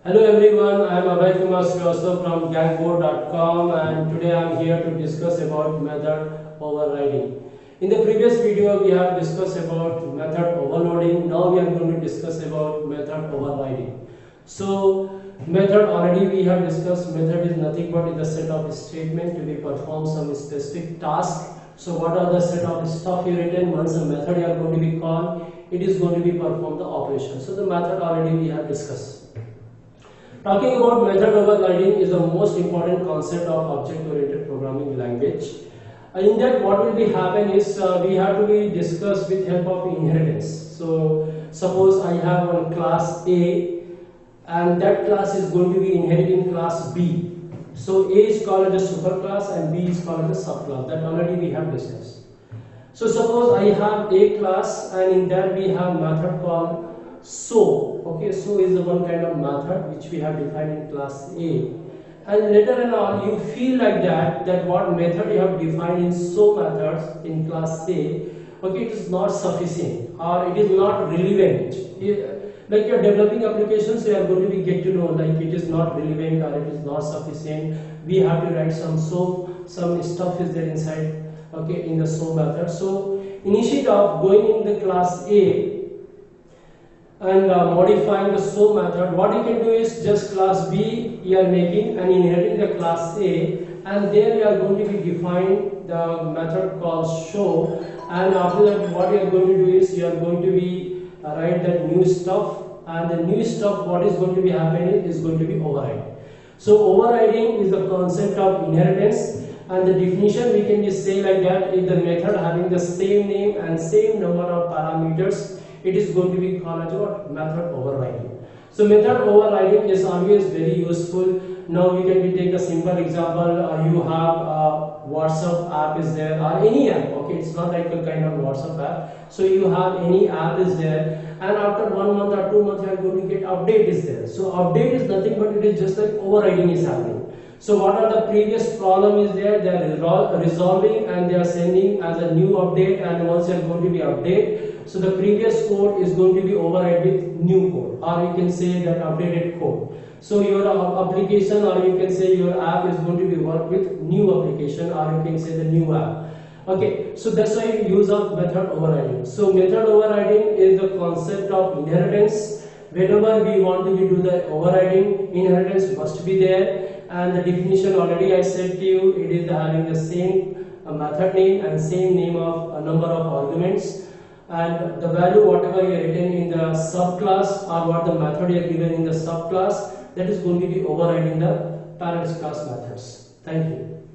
Hello everyone, I am Abhay Kumar Srivastava from gangboard.com and today I am here to discuss about method overriding. In the previous video we have discussed about method overloading. Now we are going to discuss about method overriding. So method already we have discussed. Method is nothing but the set of statement to be perform some specific task. So what are the set of stuff you written? Once a method you are going to be called, it is going to be perform the operation. So the method already we have discussed. Talking about method overriding is the most important concept of object-oriented programming language. In that, what will be happen is we have to be discussed with help of inheritance. So suppose I have one class A, and that class is going to be inheriting class B. So A is called as a superclass and B is called as a subclass. That already we have discussed. So suppose I have A class, and in that we have method called so. Okay, so is the one kind of method which we have defined in class A, and later on you feel like that what method you have defined in so methods in class A, okay, it is not sufficient or it is not relevant. Like you are developing applications, you are going to be get to know like it is not relevant or it is not sufficient. We have to write some stuff is there inside, okay, in the so method. So instead of going in the class A and modifying the so method, what you can do is just class B you are making and inheriting the class A, and there you are going to be define the method called show, and after that what you are going to do is you are going to be write that new stuff, and the new stuff what is going to be happening is going to be override. So overriding is the concept of inheritance, and the definition we can just say like that: if the method having the same name and same number of parameters, it is going to be called as what? Method overriding. So method overriding is always very useful. Now we can take a simple example. You have a WhatsApp app is there, or any app. Okay, it's not like a kind of WhatsApp app. So you have any app is there, and after 1 month or 2 months you are going to get update is there. So update is nothing but it is just like overriding is happening. So what are the previous problem is there? They are resolving and they are sending as a new update, and once you are going to be update, so the previous code is going to be override with new code, or you can say that updated code. So your application, or you can say your app is going to be work with new application, or you can say the new app. Okay, so that's why you use of method overriding. So method overriding is the concept of inheritance. Whenever we want to do the overriding, inheritance must be there. And the definition already I said to you, it is having the same method name and same name of a number of arguments, and the value whatever you are written in the subclass or what the method you are given in the subclass, that is going to be overriding the parents class methods. Thank you.